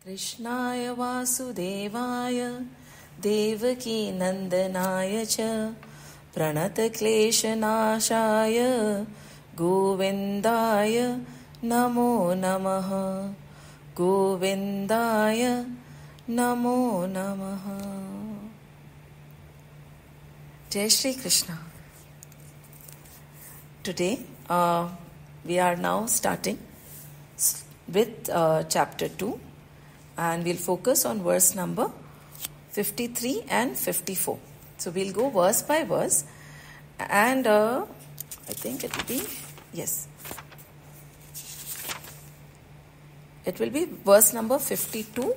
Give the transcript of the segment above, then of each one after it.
कृष्णाय वासुदेवाय देवकी नंदनाय च प्रणतक्लेशनाशाय गोविन्दाय नमो नमः। गोविन्दाय नमो नमः। Jai Shri Krishna. Today we are now starting with chapter 2 and we'll focus on verse number 53 and 54. So we'll go verse by verse and I think it will be, yes, it will be verse number 52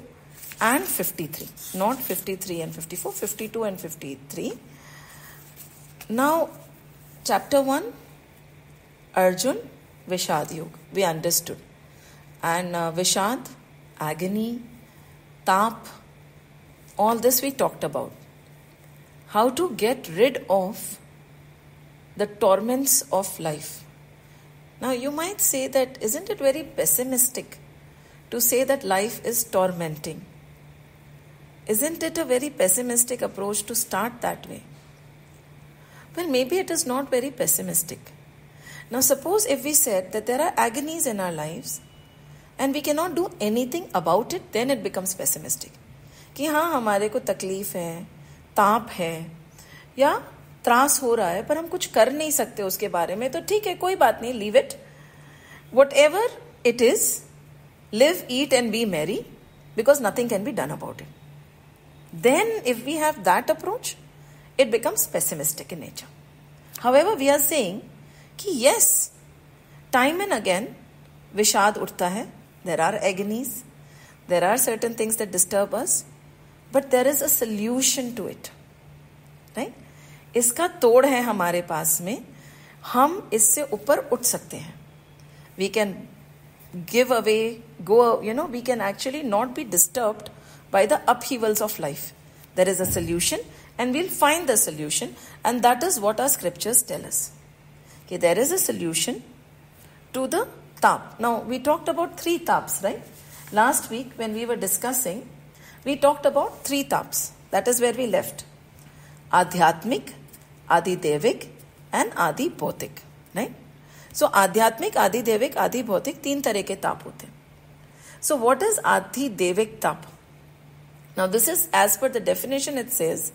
and 53, not 53 and 54, 52 and 53. Now, chapter 1, Arjun, Vishad Yoga, we understood. And Vishad, agony, tap, all this we talked about. How to get rid of the torments of life. Now, you might say that, isn't it very pessimistic to say that life is tormenting? Isn't it a very pessimistic approach to start that way? Well, maybe it is not very pessimistic. Now, suppose if we said that there are agonies in our lives and we cannot do anything about it, then it becomes pessimistic. कि हाँ हमारे को तकलीफ है, ताप है या त्रास हो रहा है पर हम कुछ कर नहीं सकते उसके बारे में, तो ठीक है, कोई बात नहीं, leave it. Whatever it is, live, eat and be merry because nothing can be done about it. Then if we have that approach, it becomes pessimistic in nature. However, we are saying कि yes, time and again, विषाद उठता है. There are agonies. There are certain things that disturb us. But there is a solution to it. Right? इसका तोड़ है हमारे पास में. हम इससे ऊपर उठ सकते हैं. We can give away, go, we can actually not be disturbed by the upheavals of life. There is a solution. And we'll find the solution, and that is what our scriptures tell us. Okay, there is a solution to the tap. Now, we talked about 3 taps, right? Last week, when we were discussing, we talked about 3 taps. That is where we left. Adhyatmik, Adidevik, and Adi Bhautik, right? So, Adhyatmik, Adidevik, Adi Bhautik, 3 तरह के ताप होते हैं. So, what is Adidevik tap? Now, this is, as per the definition, it says,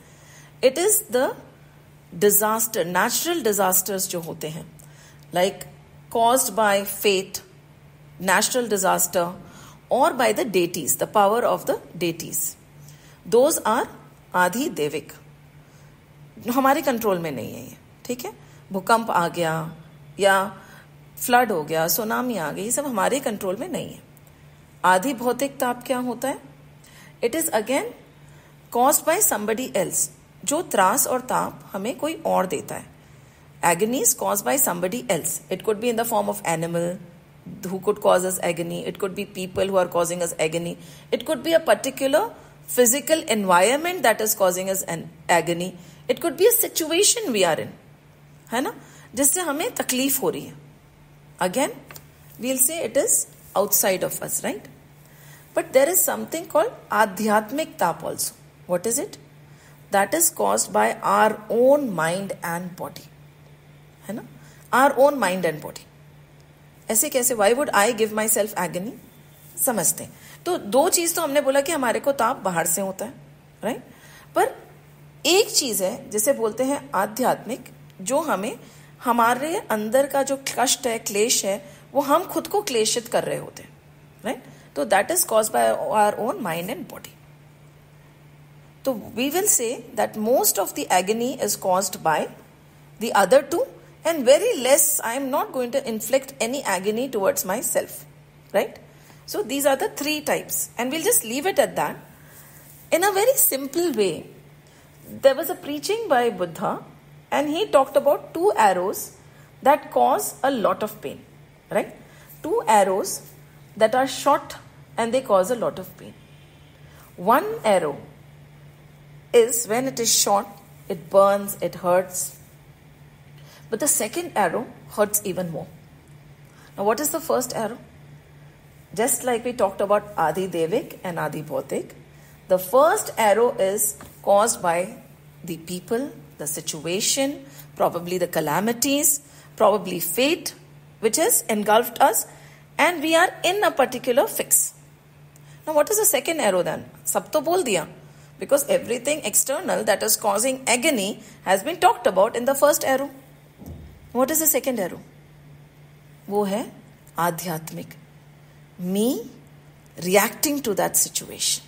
it is the disaster, natural disasters जो होते हैं, like caused by fate, natural disaster, or by the deities, the power of the deities. Those are आधि देविक. हमारे control में नहीं है ये, ठीक है? भूकंप आ गया या फ्लड हो गया, सुनामी आ गई, ये सब हमारे कंट्रोल में नहीं है. आधि भौतिक ताप क्या होता है? It is again caused by somebody else. जो त्रास और ताप हमें कोई और देता है. Agony is caused by somebody else. It could be in the form of animal who could cause us agony. It could be people who are causing us agony. It could be a particular physical environment that is causing us an agony. It could be a situation we are in. है ना? जिससे हमें तकलीफ हो रही है. Again, we'll say it is outside of us, right? But there is something called Adhyatmik tap also. What is it? That is caused by our own mind and body. है ना? Our own mind and body. ऐसे कैसे? Why would I give myself agony? समझते हैं. तो 2 चीज तो हमने बोला कि हमारे को ताप बाहर से होता है, राइट? पर एक चीज है जिसे बोलते हैं आध्यात्मिक, जो हमें हमारे अंदर का जो कष्ट है, क्लेश है, वो हम खुद को क्लेशित कर रहे होते हैं, राइट? तो that is caused by our own mind and body. So we will say that most of the agony is caused by the other 2, and very less, I am not going to inflict any agony towards myself, right? So these are the 3 types, and we'll just leave it at that. In a very simple way, there was a preaching by Buddha, and he talked about 2 arrows that cause a lot of pain, right? 2 arrows that are shot and they cause a lot of pain. One arrow is when it is shot, it burns, it hurts. But the second arrow hurts even more. Now, what is the first arrow? just like we talked about Adi Devik and Adi Bhautik, the first arrow is caused by the people, the situation, probably the calamities, probably fate, which has engulfed us, and we are in a particular fix. Now, what is the second arrow then? Sab to bol diya. Because everything external that is causing agony has been talked about in the first arrow. What is the second arrow? वो है आध्यात्मिक. Me reacting to that situation.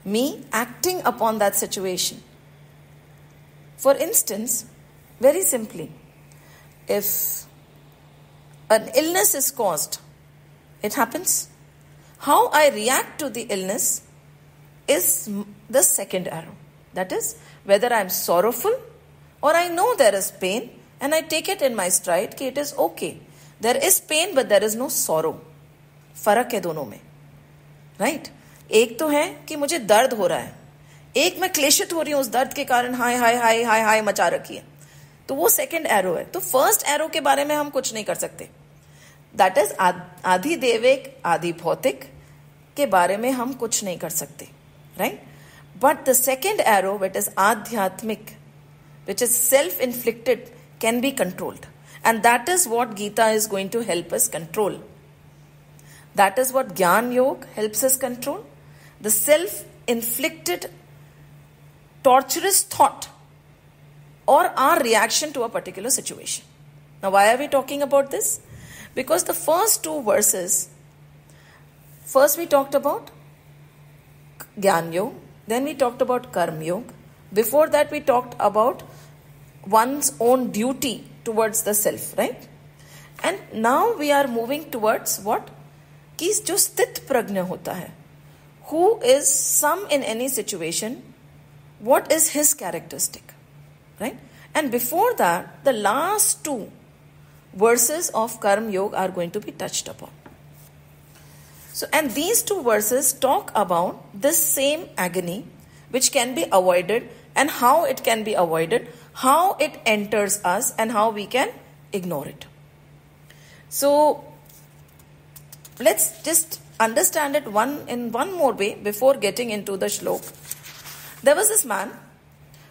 Me acting upon that situation. For instance, very simply, if an illness is caused, it happens. How I react to the illness is the second arrow. That is, whether I am sorrowful or I know there is pain and I take it in my stride कि it is okay. There is pain but there is no sorrow. फर्क है दोनों में. Right? एक तो है कि मुझे दर्द हो रहा है, एक मैं क्लेशित हो रही हूँ उस दर्द के कारण, हाय हाय हाय हाय हाय मचा रखी है. तो वो सेकंड एरो है. तो फर्स्ट एरो के बारे में हम कुछ नहीं कर सकते. दैट इज आदि देविक, आदि भौतिक के बारे में हम कुछ नहीं कर सकते. Right? But the second arrow which is आध्यात्मिक, which is self inflicted, can be controlled. And that is what Gita is going to help us control. That is what Gyan Yoga helps us control. The self-inflicted torturous thought or our reaction to a particular situation. Now, why are we talking about this? Because the first two verses, first we talked about Gyan Yoga, then we talked about Karma Yoga. Before that, we talked about one's own duty towards the self, right? And now we are moving towards what? कि जो स्थित प्रज्ञ होता है, who is some in any situation, what is his characteristic, right? And before that, the last two verses of Karma Yoga are going to be touched upon. So, and these two verses talk about this same agony which can be avoided and how it can be avoided, how it enters us and how we can ignore it. So, let's just understand it in one more way before getting into the shlok. There was this man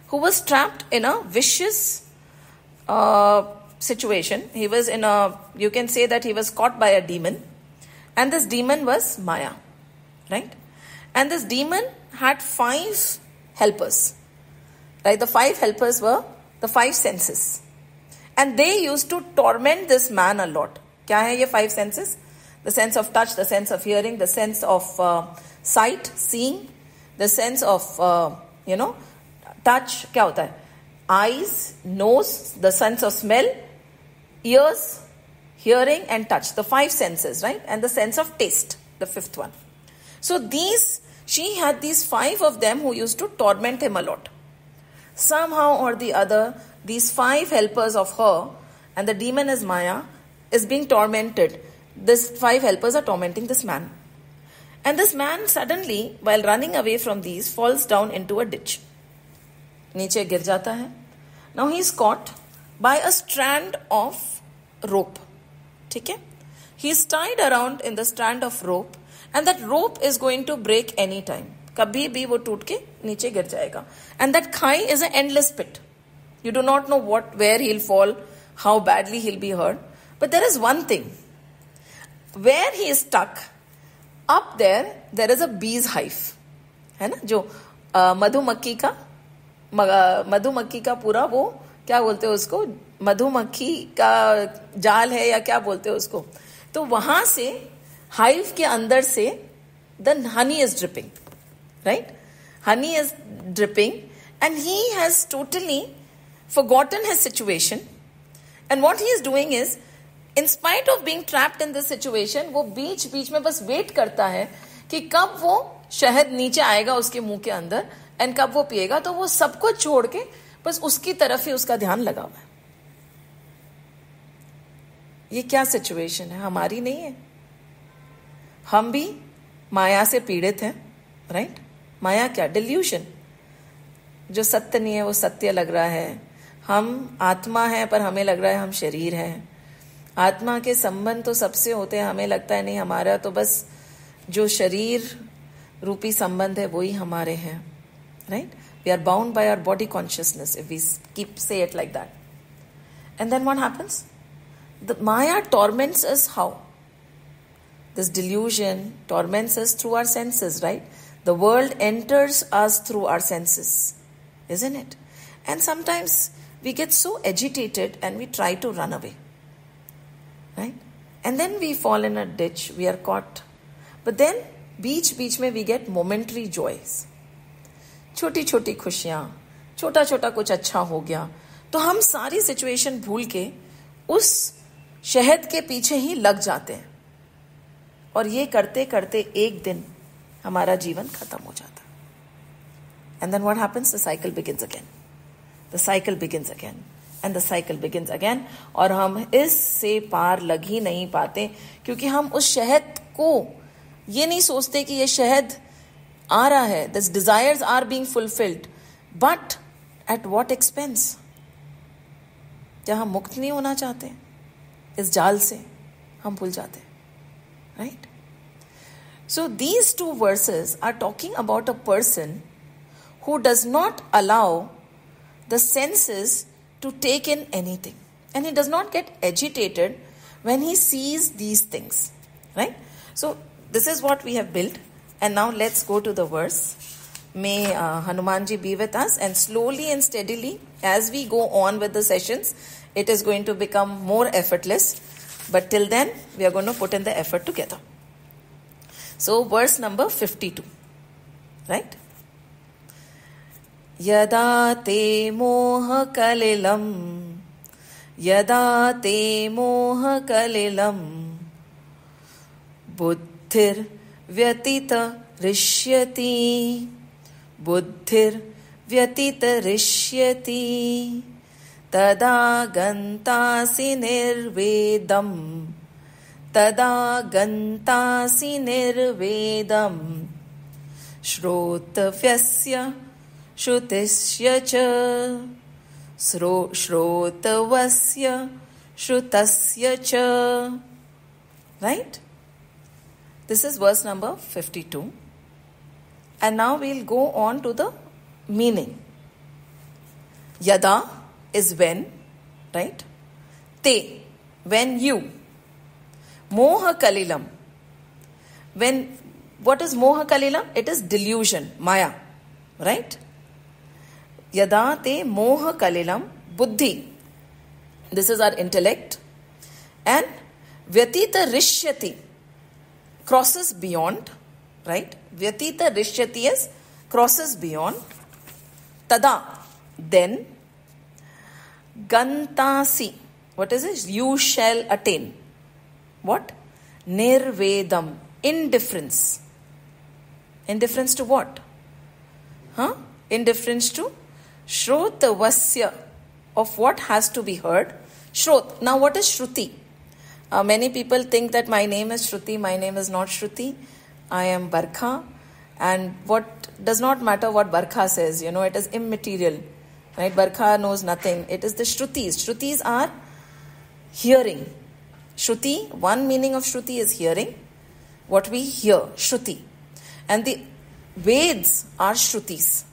who was trapped in a vicious situation. He was in you can say that he was caught by a demon. And this demon was Maya. Right? And this demon had 5 helpers. Right? The 5 helpers were the 5 senses. And they used to torment this man a lot. क्या है ये 5 senses? The sense of touch, the sense of hearing, the sense of sight, seeing, the sense of, touch, क्या होता है? Eyes, nose, the sense of smell, ears, hearing and touch. The 5 senses, right? And the sense of taste, the 5th one. So she had these 5 of them who used to torment him a lot. Somehow or the other, these 5 helpers of her, and the demon is Maya, is being tormented. These 5 helpers are tormenting this man. And this man suddenly, while running away from these, falls down into a ditch. नीचे गिर जाता है. Now he is caught by a strand of rope. ठीक है? He is tied around in the strand of rope and that rope is going to break any time. कभी भी वो टूट के नीचे गिर जाएगा. And that khai is an endless pit. You do not know where he'll fall, how badly he'll be hurt. But there is one thing. Where he is stuck, up there is a bee's hive. है ना? जो मधुमक्खी का पूरा वो क्या बोलते हैं उसको, मधुमक्खी का जाल है या क्या बोलते हैं उसको. तो वहां से हाइव के अंदर से the honey is dripping, right? Honey is dripping and he has totally forgotten his situation. And what he is doing is, in spite of being trapped in this situation, वो बीच में बस वेट करता है कि कब वो शहद नीचे आएगा उसके मुंह के अंदर एंड कब वो पिएगा. तो वो सबको छोड़ के बस उसकी तरफ ही उसका ध्यान लगा हुआ है. ये क्या सिचुएशन है? हमारी नहीं है. हम भी माया से पीड़ित हैं, राइट? माया क्या? डिल्यूशन. जो सत्य नहीं है वो सत्य लग रहा है. हम आत्मा है पर हमें लग रहा है हम शरीर है. आत्मा के संबंध तो सबसे होते हैं, हमें लगता है नहीं हमारा तो बस जो शरीर रूपी संबंध है वही हमारे हैं, right? We are bound by our body consciousness if we keep say it like that. And then what happens? The Maya torments us how? This delusion torments us through our senses, right? The world enters us through our senses, isn't it? And sometimes we get so agitated and we try to run away, right? And then we fall in a ditch, we are caught. But then, बीच में we get momentary joys. छोटी छोटी खुशियाँ, छोटा छोटा कुछ अच्छा हो गया, तो हम सारी सिचुएशन भूल के उस शहद के पीछे ही लग जाते हैं, और ये करते करते एक दिन हमारा जीवन खत्म हो जाता है. And then what happens? The cycle begins again, the cycle begins again and the cycle begins again. और हम इससे पार लग ही नहीं पाते, क्योंकि हम उस शहद को ये नहीं सोचते कि ये शहद आ रहा है, this desires are being fulfilled, but at what expense? क्या हम मुक्त नहीं होना चाहते? इस जाल से हम भूल जाते, right? So these two verses are talking about a person who does not allow the senses to take in anything, and he does not get agitated when he sees these things, right? So this is what we have built, and now let's go to the verse. May Hanumanji be with us, and slowly and steadily as we go on with the sessions, it is going to become more effortless, but till then we are going to put in the effort together. So verse number 52, right? यदा ते मोहकलिलं, यदा ते मोहकलिलं बुद्धिर्व्यतितरिष्यति, बुद्धिर्व्यतितरिष्यति, तदा गन्तासि निर्वेदं, तदा गन्तासि निर्वेदं, श्रोतव्यस्य श्रुतिस्य च, श्रोतवस्य श्रुतस्य च, right? This is verse number 52. And now we'll go on to the meaning. Yada is when, right? Te, when you. Moha kalilam. When, what is moha kalilam? It is delusion, maya, right? Yada te moha kalilam, buddhi. This is our intellect. And vyatita rishyati, crosses beyond, right? Vyatita rishyati is crosses beyond. Tada, then. Gantasi, what is it? You shall attain. What? Nirvedam, indifference. Indifference to what? Indifference to Shrotavasya, of what has to be heard. Shrot. Now what is Shruti? Many people think that my name is Shruti. My name is not Shruti. I am Barkha. And what does not matter what Barkha says, it is immaterial. Right? Barkha knows nothing. It is the Shrutis. Shrutis are hearing. Shruti, one meaning of Shruti is hearing. What we hear, Shruti. And the Veds are Shrutis.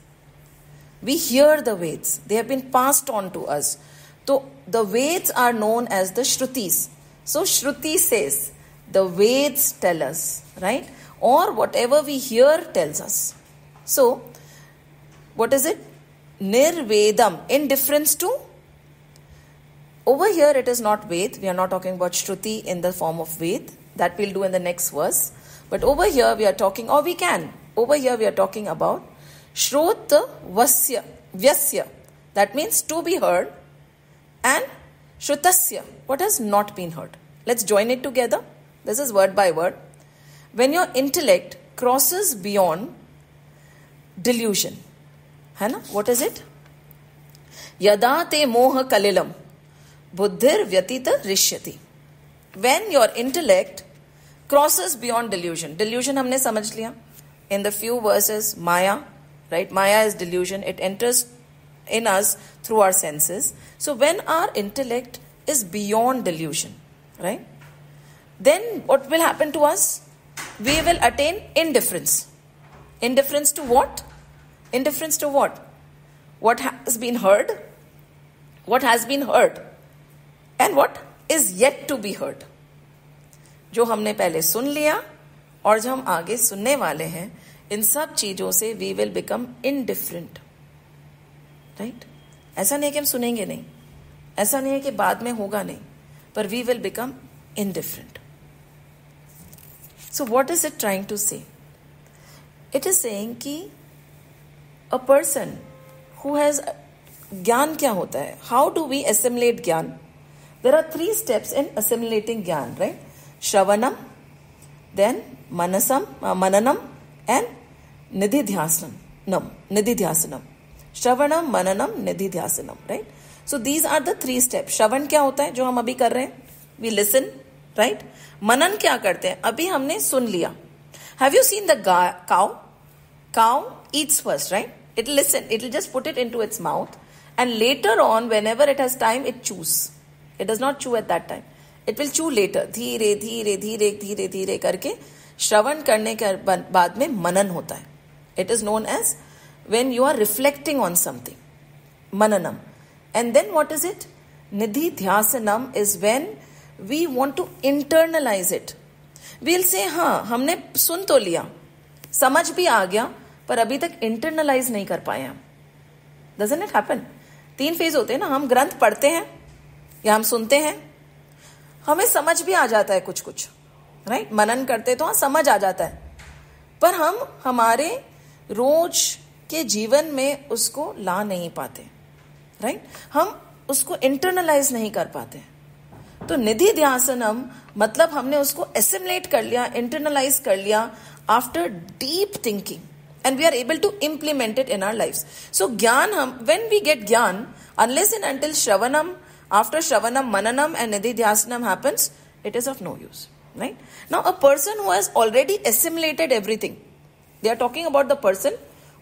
We hear the Veds. They have been passed on to us. So the Veds are known as the Shrutis. So Shruti says, the Veds tell us, right? Or whatever we hear tells us. So, what is it? Nirvedam, indifference to. Over here it is not Ved. We are not talking about Shruti in the form of Ved. That we'll do in the next verse. But over here we are talking, or we can. Over here we are talking about Shrotavasya, Vyasya. That means to be heard. And Shrutasya, what has not been heard. Let's join it together. This is word by word. When your intellect crosses beyond delusion. है ना? What is it? Yada te moha kalilam buddhir vyatita rishyati. When your intellect crosses beyond delusion. Delusion हमने समझ लिया. In the few verses, Maya, right? Maya is delusion. It enters in us through our senses. So when our intellect is beyond delusion, right? Then what will happen to us? We will attain indifference. Indifference to what? Indifference to what? What has been heard? What has been heard? And what is yet to be heard? जो हमने पहले सुन लिया और जो हम आगे सुनने वाले हैं, इन सब चीजों से we will become indifferent. Right? ऐसा नहीं कि हम सुनेंगे नहीं, ऐसा नहीं है कि बाद में होगा नहीं, पर we will become indifferent. So what is it trying to say? It is saying कि a person who has ज्ञान क्या होता है? How do we assimilate ज्ञान? There are 3 steps in assimilating ज्ञान, right? Shravanam, then mananam and nididhyasanam. Shravanam, mananam, nididhyasanam, right? So these are the 3 steps. Shravan क्या होता है जो हम अभी कर रहे हैं? We listen, right? मनन क्या करते हैं? अभी हमने सुन लिया. Have you seen the cow? Cow eats first, right? It'll listen. It'll just put it into its mouth, and later on, whenever it has time, it chews. It does not chew at that time. It will chew later. धीरे धीरे धीरे धीरे धीरे करके श्रवण करने के बाद में मनन होता है. It is known as when you are reflecting on something. Mananam. And then what is it? Nididhyasanam is when we want to internalize it. We'll say, हाँ, हमने सुन तो लिया, समझ भी आ गया, पर अभी तक internalize नहीं कर पाए हम. Doesn't it happen? 3 फेज होते हैं ना. हम ग्रंथ पढ़ते हैं या हम सुनते हैं, हमें समझ भी आ जाता है कुछ कुछ, राइट? मनन करते तो हाँ समझ आ जाता है, पर हम हमारे रोज के जीवन में उसको ला नहीं पाते, राइट? हम उसको इंटरनलाइज नहीं कर पाते. तो निधिध्यासनम मतलब हमने उसको एसिमुलेट कर लिया, इंटरनलाइज कर लिया after deep thinking, and we are able to implement it in our lives. So ज्ञान हम, when we get ज्ञान, unless and until Shravanam, after Shravanam, Mananam and Nididhyasanam happens, it is of no use, right? Now a person who has already assimilated everything, they are talking about the person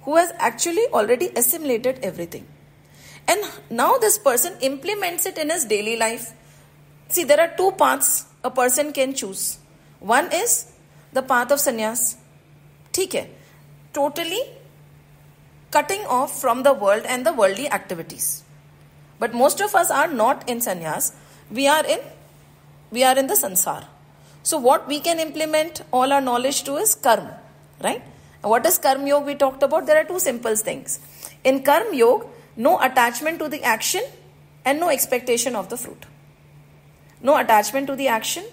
who has actually already assimilated everything. And now this person implements it in his daily life. See, there are 2 paths a person can choose. One is the path of sannyas. ठीक है, totally cutting off from the world and the worldly activities. But most of us are not in sannyas. We are in the sansar. So what we can implement all our knowledge to is karma, right? And what is karma yoga we talked about? There are 2 simple things. In karma yoga, no attachment to the action and no expectation of the fruit. No attachment to the action,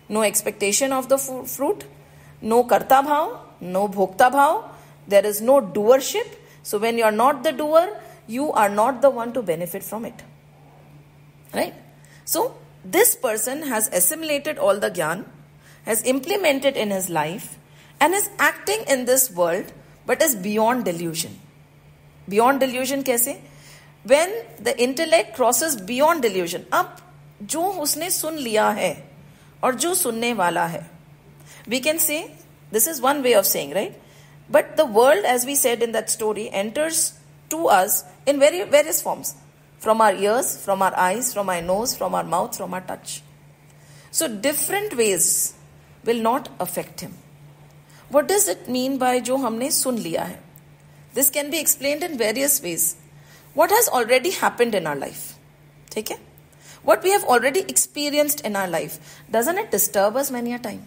no expectation of the fruit, no karta bhav, no bhokta bhav. There is no doership. So when you are not the doer, you are not the one to benefit from it. Right? So this person has assimilated all the jnana, has implemented in his life, and is acting in this world, but is beyond delusion. Beyond delusion कैसे? When the intellect crosses beyond delusion. अब जो उसने सुन लिया है और जो सुनने वाला है, we can say, this is one way of saying, right? But the world, as we said in that story, enters to us in various forms. From our ears, from our eyes, from our nose, from our mouth, from our touch. So different ways will not affect him. What does it mean by जो हमने सुन लिया है? This can be explained in various ways. What has already happened in our life? ठीक है? What we have already experienced in our life, doesn't it disturb us many a time?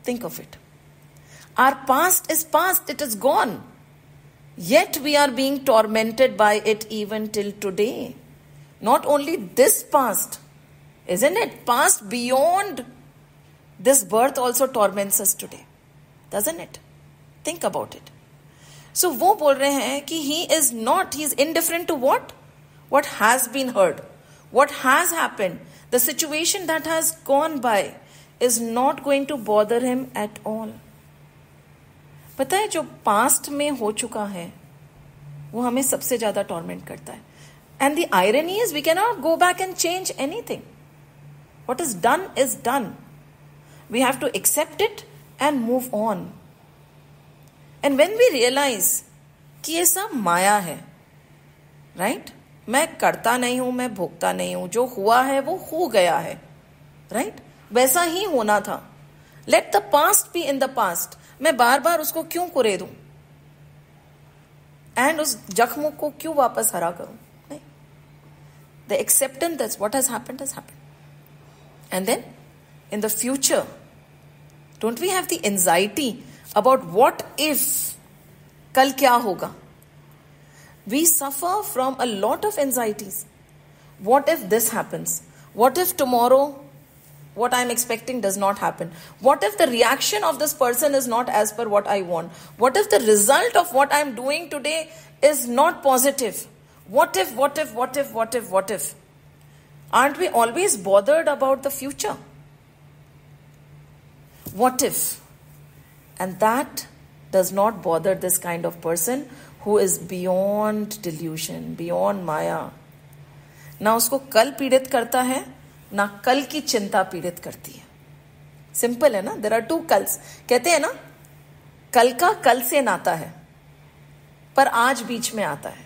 Think of it. Our past is past, it is gone. Yet we are being tormented by it even till today. Not only this past, isn't it? Past beyond this birth also torments us today. Doesn't it? Think about it. So वो बोल रहे हैं कि he is indifferent to what? What has been heard. What has happened. The situation that has gone by is not going to bother him at all. पता है जो past में हो चुका है वो हमें सबसे ज्यादा टॉर्मेंट करता है. And the irony is we cannot go back and change anything. What is done. We have to accept it and move on. And when we realize कि ये सब माया है, right? मैं करता नहीं हूं, मैं भोगता नहीं हूं, जो हुआ है वो हो गया है, right? वैसा ही होना था. Let the past be in the past. मैं बार बार उसको क्यों कुरे दूं एंड उस जख्म को क्यों वापस हरा करूं? नहीं. The acceptance that's what has happened has happened. And then in the future don't we have the anxiety about what if, कल क्या होगा. We suffer from a lot of anxieties. What if this happens? What if tomorrow what I'm expecting does not happen? What if the reaction of this person is not as per what I want? What if the result of what I'm doing today is not positive? What if, what if, what if, what if, what if? Aren't we always bothered about the future? What if? And that does not bother this kind of person who is beyond delusion, beyond Maya. ना उसको कल पीड़ित करता है, ना कल की चिंता पीड़ित करती है. सिंपल है ना. देयर आर टू कल्स. कहते हैं ना, कल का कल से नाता है पर आज बीच में आता है.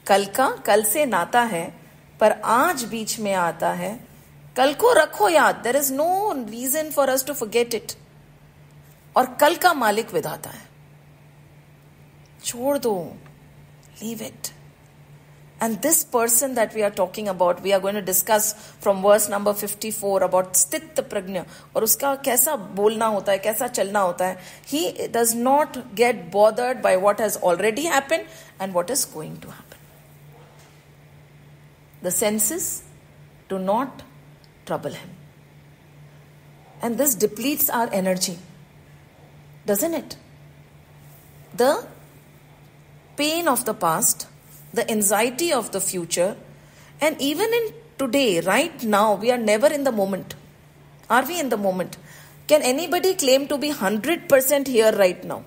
कल का कल से नाता है पर आज बीच में आता है. कल को रखो याद. There is no reason for us to forget it. और कल का मालिक विधाता है. छोड़ दो. Leave it. And this person that we are talking about, we are going to discuss from verse number 54 about sthit prajna. और उसका कैसा बोलना होता है, कैसा चलना होता है. He does not get bothered by what has already happened and what is going to happen. The senses do not trouble him. And this depletes our energy. Doesn't it? The pain of the past, the anxiety of the future, and even in today, right now, we are never in the moment. Are we in the moment? Can anybody claim to be 100% here right now?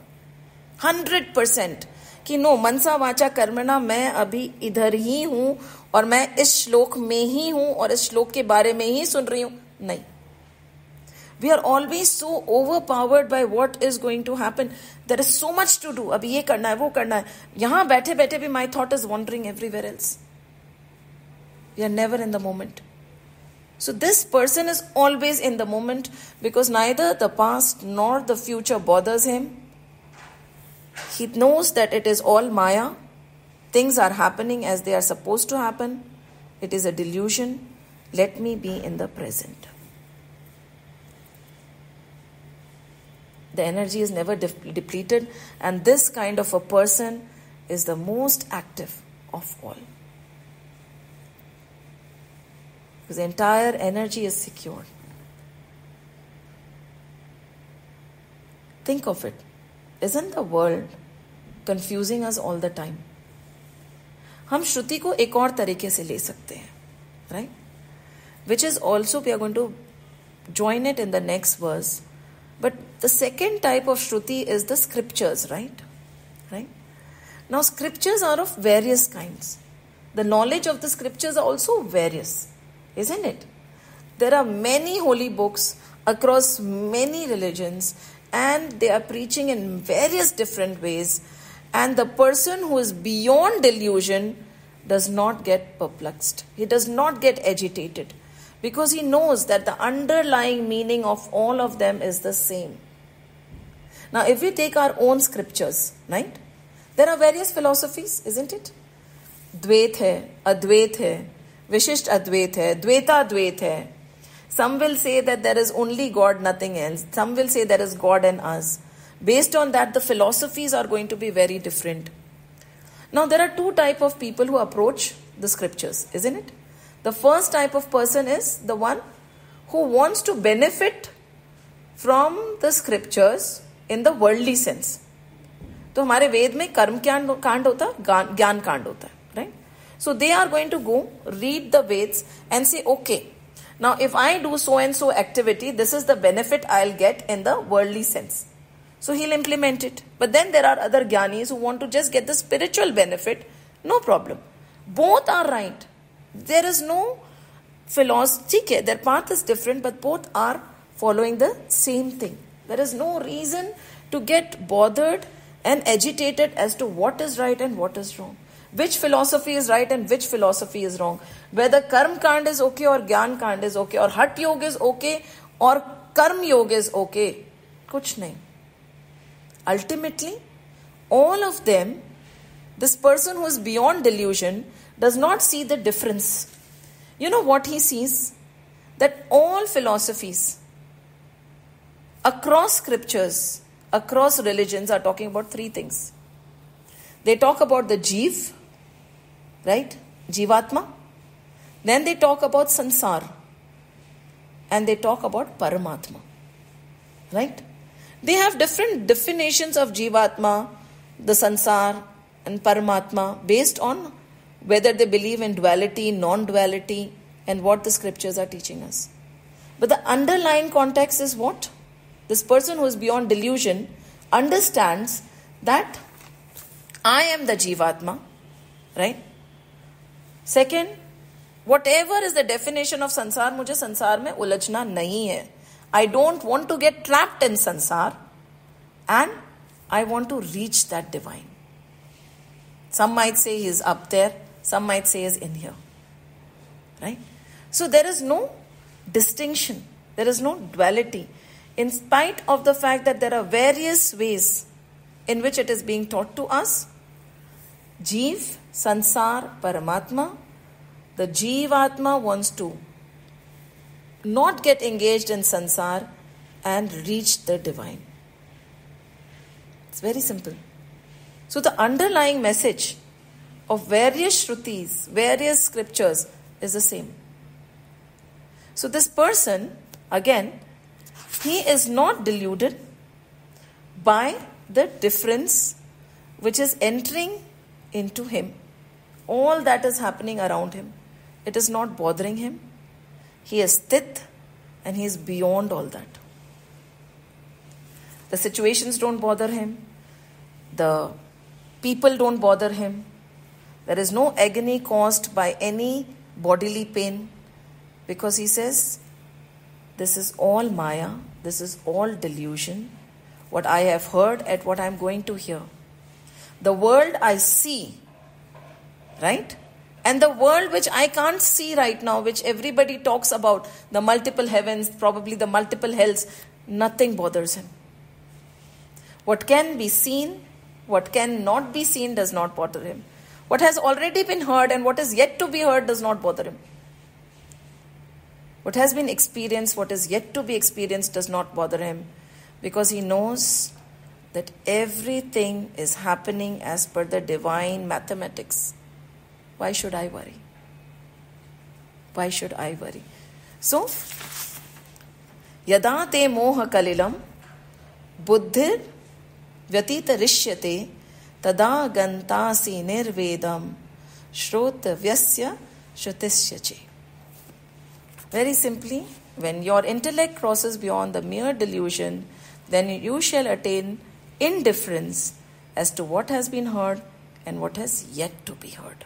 100% कि no मनसा वाचा कर्मणा, मैं अभी इधर ही हूं और मैं इस श्लोक में ही हूं और इस श्लोक के बारे में ही सुन रही हूं. नहीं. We are always so overpowered by what is going to happen. There is so much to do. अभी ये करना है, वो करना है. यहाँ बैठे बैठे भी my thought is wandering everywhere else. We are never in the moment. So this person is always in the moment because neither the past nor the future bothers him. He knows that it is all Maya. Things are happening as they are supposed to happen. It is a delusion. Let me be in the present. The energy is never depleted, and this kind of a person is the most active of all. Because the entire energy is secured. Think of it. Isn't the world confusing us all the time? हम श्रुति को एक और तरीके से ले सकते हैं, right? Which is also, we are going to join it in the next verse. But the second type of Shruti is the scriptures, right? Right? Now scriptures are of various kinds. The knowledge of the scriptures are also various, isn't it? There are many holy books across many religions and they are preaching in various different ways. And the person who is beyond delusion does not get perplexed. He does not get agitated. Because he knows that the underlying meaning of all of them is the same. Now, if we take our own scriptures, right? There are various philosophies, isn't it? Dvait hai, Advait hai, Vishisht Advait hai, Dvaita Advait hai. Some will say that there is only God, nothing else. Some will say there is God and us. Based on that, the philosophies are going to be very different. Now, there are two types of people who approach the scriptures, isn't it? The first type of person is the one who wants to benefit from the scriptures in the worldly sense. तो हमारे वेद में कर्म कांड होता है, ज्ञान कांड होता है, right? So they are going to go read the Veds and say, okay, now if I do so and so activity, this is the benefit I'll get in the worldly sense. So he'll implement it. But then there are other jnanis who want to just get the spiritual benefit. No problem. Both are right. There is no philosophy. Their path is different, but both are following the same thing. There is no reason to get bothered and agitated as to what is right and what is wrong. Which philosophy is right and which philosophy is wrong. Whether Karm Kand is okay or Gyan Kand is okay or Hat Yoga is okay or karma yoga is okay. Kuch nahi. Ultimately, all of them, this person who is beyond delusion does not see the difference. You know what he sees? That all philosophies across scriptures, across religions are talking about three things. They talk about the Jeev, right? Jivatma. Then they talk about Sansar. And they talk about Paramatma. Right? They have different definitions of Jivatma, the Sansar and Paramatma based on whether they believe in duality, non-duality, and what the scriptures are teaching us. But the underlying context is what? This person who is beyond delusion understands that I am the Jivatma, right? Second, whatever is the definition of Sansar, मुझे संसार में उलझना नहीं है. I don't want to get trapped in Sansar, and I want to reach that divine. Some might say he is up there, some might say he is in here. Right? So there is no distinction, there is no duality. In spite of the fact that there are various ways in which it is being taught to us, Jeev, Sansar, Paramatma, the Jeevatma wants to not get engaged in Sansar and reach the divine. It's very simple. So the underlying message of various Shrutis, various scriptures is the same. So this person, again, he is not deluded by the difference which is entering into him. All that is happening around him, it is not bothering him. He is sthit and he is beyond all that. The situations don't bother him. The people don't bother him. There is no agony caused by any bodily pain, because he says, this is all Maya, this is all delusion, what I have heard and what I am going to hear. The world I see, right? And the world which I can't see right now, which everybody talks about, the multiple heavens, probably the multiple hells, nothing bothers him. What can be seen, what cannot be seen does not bother him. What has already been heard and what is yet to be heard does not bother him. What has been experienced, what is yet to be experienced does not bother him, because he knows that everything is happening as per the divine mathematics. Why should I worry? Why should I worry? So, yada te moha kalilam buddhir vyatita rishyate tada gantasi nirvedam shrotavyasya shrutisya. Very simply, when your intellect crosses beyond the mere delusion, then you shall attain indifference as to what has been heard and what has yet to be heard.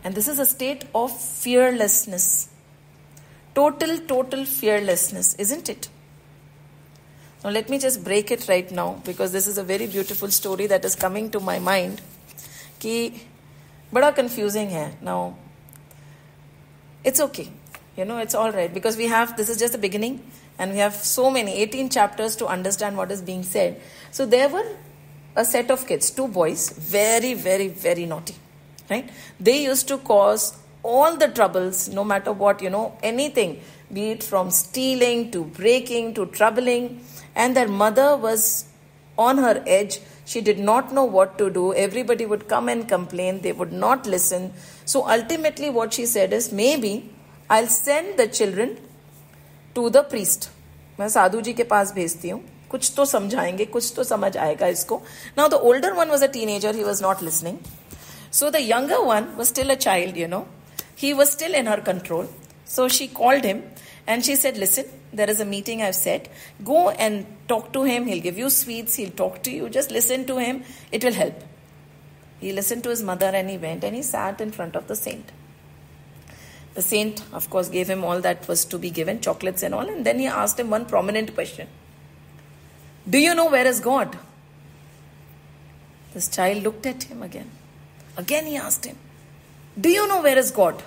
And this is a state of fearlessness. Total fearlessness, isn't it? Now let me just break it right now, because this is a very beautiful story that is coming to my mind. Ki bada confusing hai. Now, it's okay. It's all right, because this is just the beginning, and we have so many, 18 chapters to understand what is being said. So there were a set of kids, 2 boys, very, very, very naughty, right? They used to cause all the troubles, no matter what, anything, be it from stealing to breaking to troubling. And their mother was on her edge. She did not know what to do. Everybody would come and complain. They would not listen. So ultimately what she said is, maybe I'll send the children to the priest. मैं साधु जी के पास भेजती हूँ. कुछ तो समझाएंगे, कुछ तो समझ आएगा इसको. Now the older one was a teenager. He was not listening. So the younger one was still a child, He was still in her control. So she called him and she said, listen, there is a meeting I've set. Go and talk to him. He'll give you sweets. He'll talk to you. Just listen to him. It will help. He listened to his mother and he went and he sat in front of the saint. The saint, of course, gave him all that was to be given, chocolates and all. And then he asked him one prominent question. Do you know where is God? This child looked at him again. Again he asked him, do you know where is God?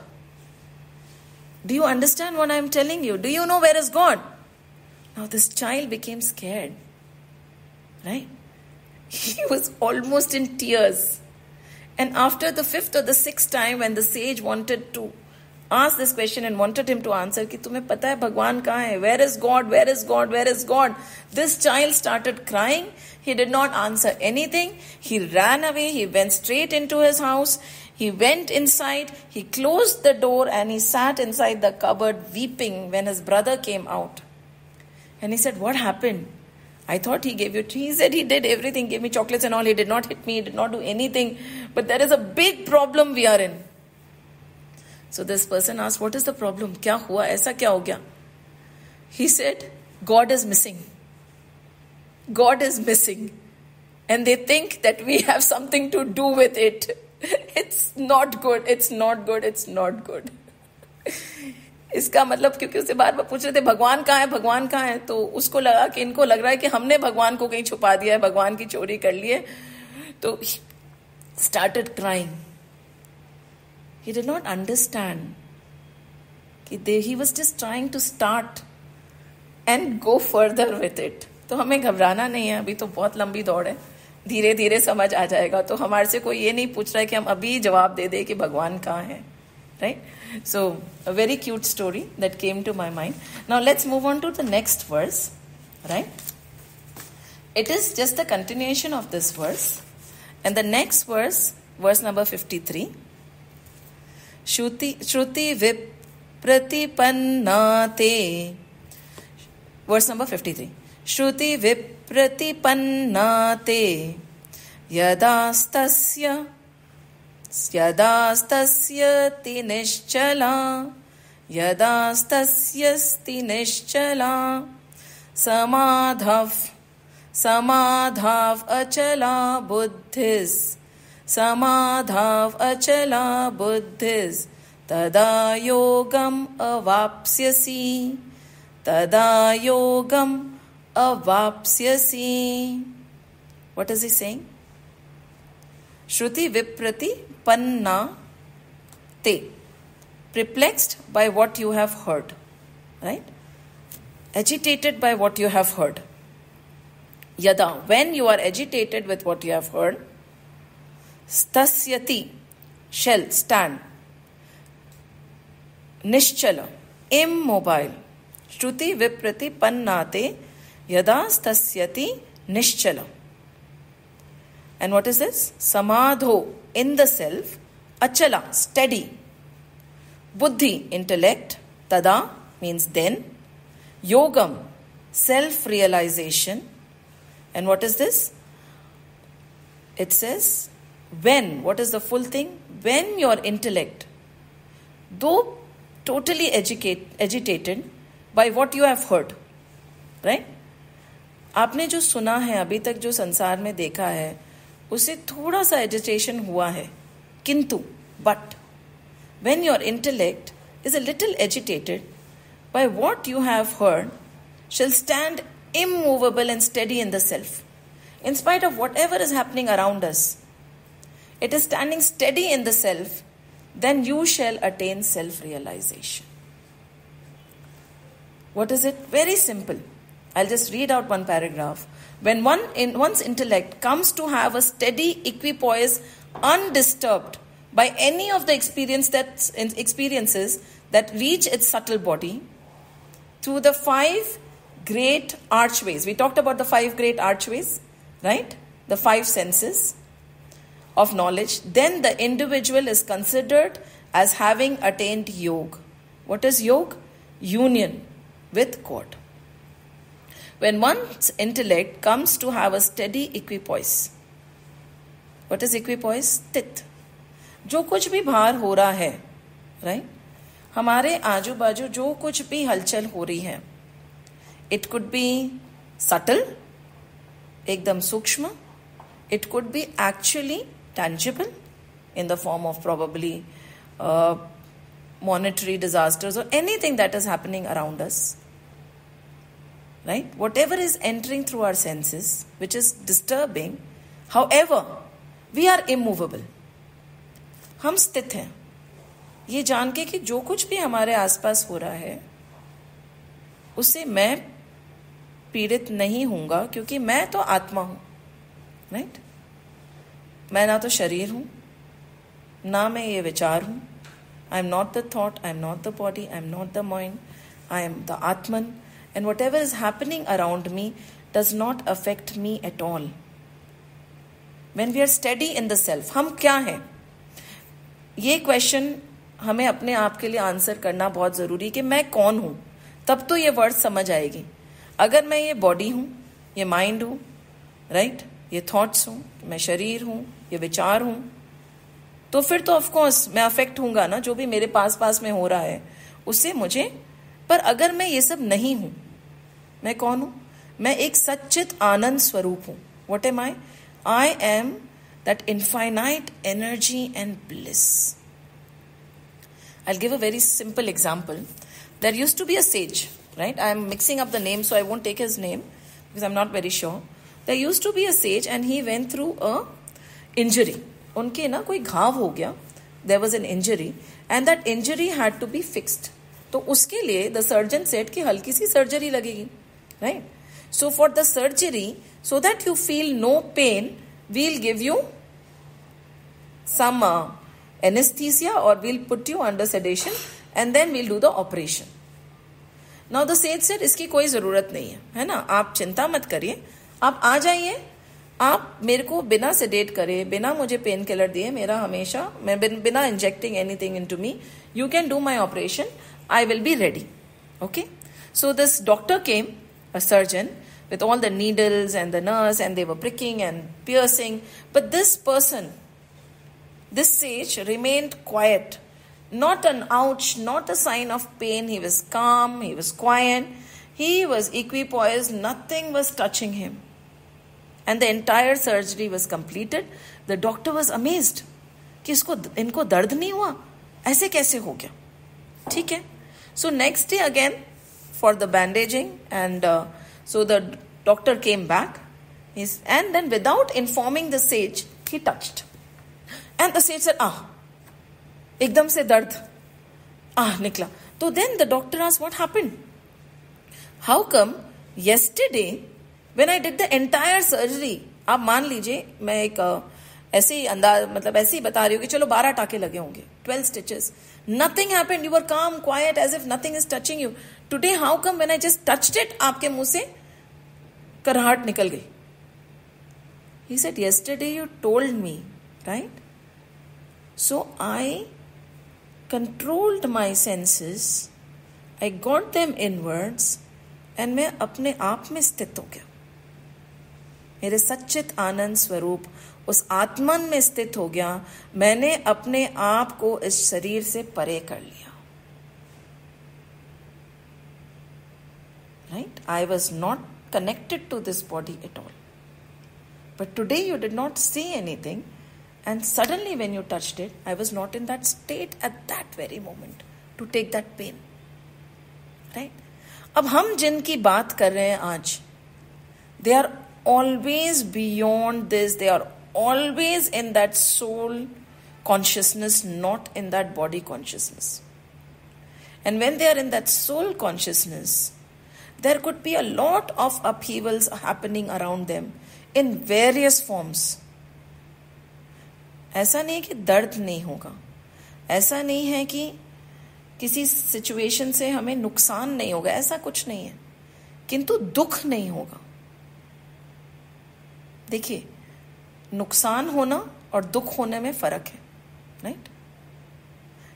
Do you understand what I am telling you? Do you know where is God? Now this child became scared. Right? He was almost in tears. And after the 5th or the 6th time when the sage wanted to ask this question and wanted him to answer कि तुम्हें पता है भगवान कहाँ है? Where is God? Where is God? Where is God? This child started crying. He did not answer anything. He ran away. He went straight into his house. He went inside. He closed the door and he sat inside the cupboard weeping when his brother came out. And he said, what happened? I thought he gave you tea. He said he did everything, gave me chocolates and all. He did not hit me, he did not do anything. But there is a big problem we are in. So this person asked, what is the problem? Kya hua? Aisa kya ho gaya? He said, God is missing. God is missing. And they think that we have something to do with it. It's not good. It's not good. It's not good. इसका मतलब क्योंकि उसे बार बार पूछ रहे थे भगवान कहाँ है तो उसको लगा कि इनको लग रहा है कि हमने भगवान को कहीं छुपा दिया है, भगवान की चोरी कर ली है. तो started crying. He did not understand कि he was just trying to start and go further with it. तो हमें घबराना नहीं है, अभी तो बहुत लंबी दौड़ है, धीरे धीरे समझ आ जाएगा. तो हमारे से कोई ये नहीं पूछ रहा है कि हम अभी जवाब दे दे कि भगवान कहाँ है. Right? So, a very cute story that came to my mind. Now, let's move on to the next verse. Right? It is just the continuation of this verse. And the next verse, verse number 53. Shruti vipratipannate. Verse number 53. Shruti vipratipannate. Yadastasya Yadastasyati nischala Yadastasyasti nischala Samadhav achala buddhis Samadhav achala buddhis Tada yogam avapsyasi Tada yogam avapsyasi. What is he saying? Shruti viprati panna te. Perplexed by what you have heard. Right? Agitated by what you have heard. Yada. When you are agitated with what you have heard. Stasyati. Shall stand. Nischala. Immobile. Shruti viprati panna te. Yada stasyati nischala. And what is this? Samadho, in the self. Achala, steady. Buddhi, intellect. Tada, means then. Yogam, self-realization. And what is this? It says, when. What is the full thing? When your intellect, though totally agitated by what you have heard. Right? आपने जो सुना है, अभी तक जो संसार में देखा है, उसे थोड़ा सा एजिटेशन हुआ है. किंतु, but, when your intellect is a little agitated by what you have heard, shall stand immovable and steady in the self. In spite of whatever is happening around us, it is standing steady in the self, then you shall attain self-realization. What is it? Very simple. I'll just read out one paragraph. When one's intellect comes to have a steady equipoise undisturbed by any of the experiences that reach its subtle body through the 5 great archways. We talked about the 5 great archways, right? The 5 senses of knowledge. Then the individual is considered as having attained yoga. What is yoga? Union with God. When one's intellect comes to have a steady equipoise. What is equipoise? स्थित. जो कुछ भी बाहर हो रहा है, right? हमारे आजू बाजू जो कुछ भी हलचल हो रही है, it could be subtle, एकदम सूक्ष्म, it could be actually tangible in the form of probably monetary disasters or anything that is happening around us. Right? Whatever is entering through our senses, which is disturbing, however, we are immovable. हम स्थित हैं. ये जान के कि जो कुछ भी हमारे आसपास हो रहा है उससे मैं पीड़ित नहीं हूंगा, क्योंकि मैं तो आत्मा हूं, राइट? मैं ना तो शरीर हूं, ना मैं ये विचार हूं. I am not the thought, I am not the body, I am not the mind, I am the Atman. And whatever is happening around me does not affect me at all. When we are steady in the self, हम क्या हैं? ये question हमें अपने आप के लिए answer करना बहुत जरूरी कि मैं कौन हूं, तब तो ये वर्ड समझ आएगी. अगर मैं ये बॉडी हूं, ये माइंड हूं, राइट, ये थॉट्स हूं, मैं शरीर हूं, ये विचार हूं, तो फिर तो ऑफकोर्स मैं अफेक्ट हूंगा ना, जो भी मेरे पास पास में हो रहा है उससे मुझे. पर अगर मैं ये सब नहीं हूं, मैं कौन हूं? मैं एक सच्चित आनंद स्वरूप हूं. What am I? I am that infinite energy and bliss. I'll give a very simple example. There used to be a sage, right? I'm mixing up the name, so I won't take his name because I'm not very sure. There used to be a sage and he went through a injury. उनके ना कोई घाव हो गया. There was an injury and that injury had to be fixed. तो उसके लिए the surgeon said कि हल्की सी सर्जरी लगेगी, right? So for the surgery, so that you feel no pain, we'll give you some anesthesia or we'll put you under sedation and then we'll do the operation. Now the sage said, इसकी कोई जरूरत नहीं है ना, आप चिंता मत करिए, आप आ जाइए, आप मेरे को बिना सेडेट करे, बिना मुझे पेन किलर दिए, मेरा हमेशा, मैं बिना injecting anything into me, you can do my operation, I will be ready. Okay? So this doctor came, a surgeon, with all the needles and the nurse, and they were pricking and piercing. But this person, this sage, remained quiet. Not an ouch, not a sign of pain. He was calm, he was quiet, he was equipoised, nothing was touching him. And the entire surgery was completed. The doctor was amazed कि इनको दर्द नहीं हुआ, ऐसे कैसे हो गया? ठीक है. So next day again for the bandaging and so the doctor came back and then without informing the sage, he touched. And the sage said, एकदम से दर्द निकला. So then the doctor asked, what happened? How come yesterday when I did the entire surgery, आप मान लीजिए मैं एक ऐसे ही अंदाज, मतलब ऐसे ही बता रही हूँ कि चलो 12 टाके लगे होंगे, 12 stitches. Nothing happened. You were calm, quiet, as if nothing is touching you. Today, how come when I just touched it, आपके मुंह से करहाट निकल गई? He said, yesterday you told me, right? So I controlled my senses, I got them inwards, and मैं अपने आप में स्थित हो गया. मेरे सच्चित आनंद स्वरूप उस आत्मन में स्थित हो गया. मैंने अपने आप को इस शरीर से परे कर लिया. Right? I was not connected to this body at all. But today you did not say anything, and suddenly when you touched it, I was not in that state at that very moment to take that pain. Right? अब हम जिनकी बात कर रहे हैं आज, they are always beyond this. They are always in that soul consciousness, not in that body consciousness. And when they are in that soul consciousness, there could be a lot of upheavals happening around them in various forms. ऐसा नहीं है कि दर्द नहीं होगा, ऐसा नहीं है कि किसी सिचुएशन से हमें नुकसान नहीं होगा, ऐसा कुछ नहीं है, किंतु दुख नहीं होगा. देखिए, नुकसान होना और दुख होने में फर्क है, राइट?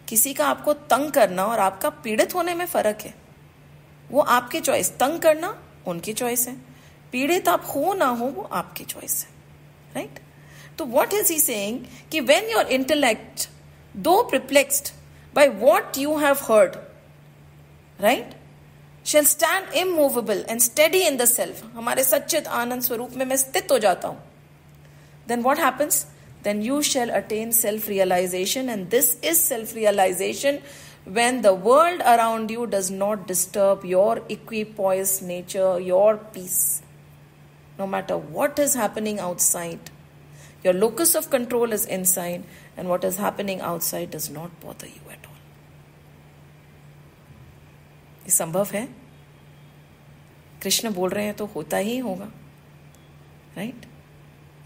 किसी का आपको तंग करना और आपका पीड़ित होने में फर्क है. वो आपके चॉइस, तंग करना उनकी चॉइस है, पीड़ित आप हो ना हो वो आपकी चॉइस है, राइट? तो व्हाट इज ही सेइंग कि व्हेन योर इंटेलेक्ट, दो perplexed by what you have heard, right, shall stand immovable and steady in the self, हमारे सच्चित आनंद स्वरूप में मैं स्थित हो जाता हूं, then what happens? Then you shall attain self-realization, and this is self-realization when the world around you does not disturb your equipoised nature, your peace. No matter what is happening outside, your locus of control is inside, and what is happening outside does not bother you at all. ये संभव है? कृष्ण बोल रहे हैं तो होता ही होगा, right?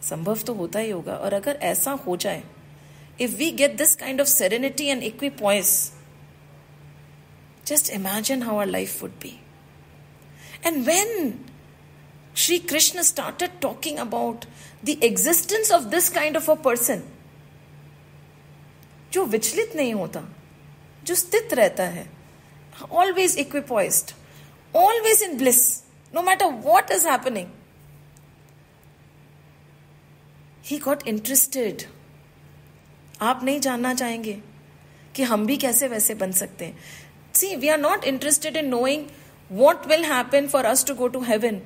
संभव तो होता ही होगा. और अगर ऐसा हो जाए, if we get this kind of serenity and equipoise, just imagine how our life would be. And when Sri Krishna started talking about the existence of this kind of a person, जो विचलित नहीं होता, जो स्थित रहता है, always equipoised, always in bliss, no matter what is happening, he got interested. आप नहीं जानना चाहेंगे कि हम भी कैसे वैसे बन सकते हैं. See, we are not interested in knowing what will happen for us to go to heaven.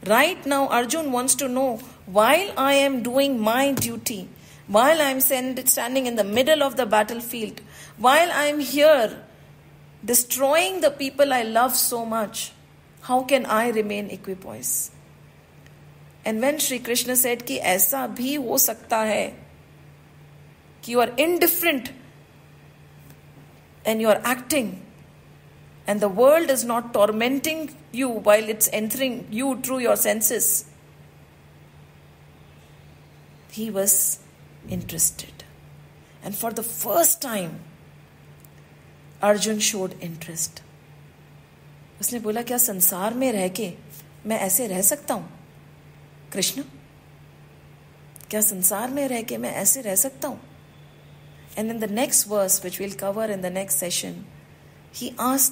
Right now, Arjun wants to know, while I am doing my duty, while I am standing in the middle of the battlefield, while I am here destroying the people I love so much, how can I remain equipoised? And when Sri Krishna said कि ऐसा भी हो सकता है कि you are indifferent and you are acting, and the world is not tormenting you while it's entering you through your senses, he was interested. And for the first time, Arjun showed interest. उसने बोला, क्या संसार में रह के मैं ऐसे रह सकता हूँ कृष्ण? क्या संसार में रह के मैं ऐसे रह सकता हूँ? And in the next verse, which we'll cover in the next session, he asks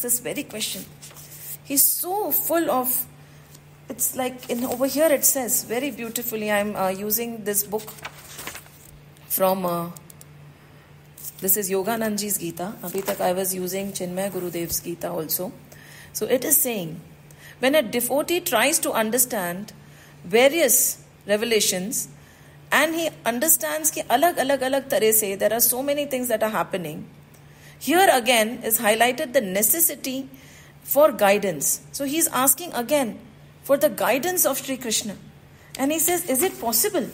this very question. He's so full of, it's like over here it says very beautifully, I'm using this book from, this is Yoganand Ji's Gita. Abhi tak I was using Chinmay Gurudev's Gita also. So it is saying, when a devotee tries to understand various revelations, and he understands कि अलग तरह से there are so many things that are happening, here again is highlighted the necessity for guidance. So he's asking again for the guidance of Sri Krishna. And he says, is it possible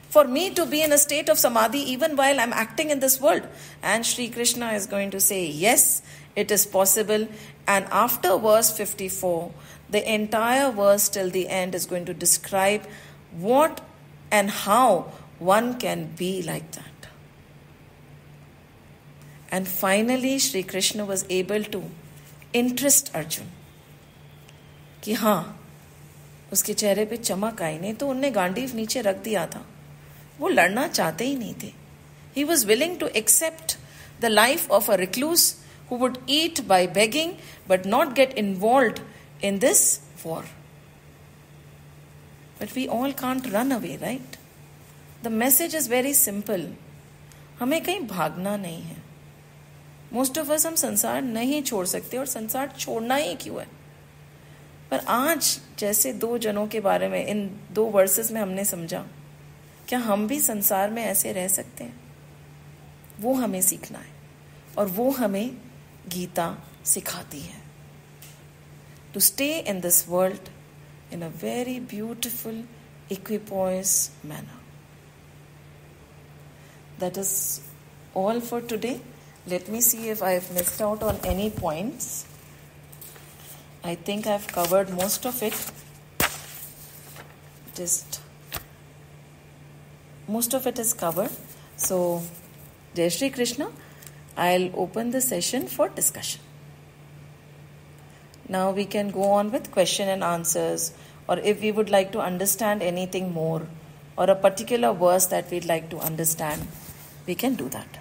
for me to be in a state of samadhi even while I'm acting in this world? And Sri Krishna is going to say, yes, it is possible. And after verse 54, the entire verse till the end is going to describe what and how one can be like that. And finally, Sri Krishna was able to interest Arjun. कि हाँ, उसके चेहरे पे चमक आई. नहीं तो उनने गांडीव नीचे रख दिया था. वो लड़ना चाहते ही नहीं थे. He was willing to accept the life of a recluse who would eat by begging but not get involved in this war. But we all can't run away, right? The message is very simple. हमें कहीं भागना नहीं है. Most of us हम संसार नहीं छोड़ सकते, और संसार छोड़ना ही क्यों है. पर आज जैसे दो जनों के बारे में इन 2 वर्सेस में हमने समझा, क्या हम भी संसार में ऐसे रह सकते हैं? वो हमें सीखना है, और वो हमें गीता सिखाती है. To stay in this world in a very beautiful, equipoise manner. That is all for today. Let me see if I have missed out on any points. I think I have covered most of it. Most of it is covered. So, Jai Shri Krishna, I'll open the session for discussion. Now we can go on with question and answers, or if we would like to understand anything more, or a particular verse that we'd like to understand, we can do that.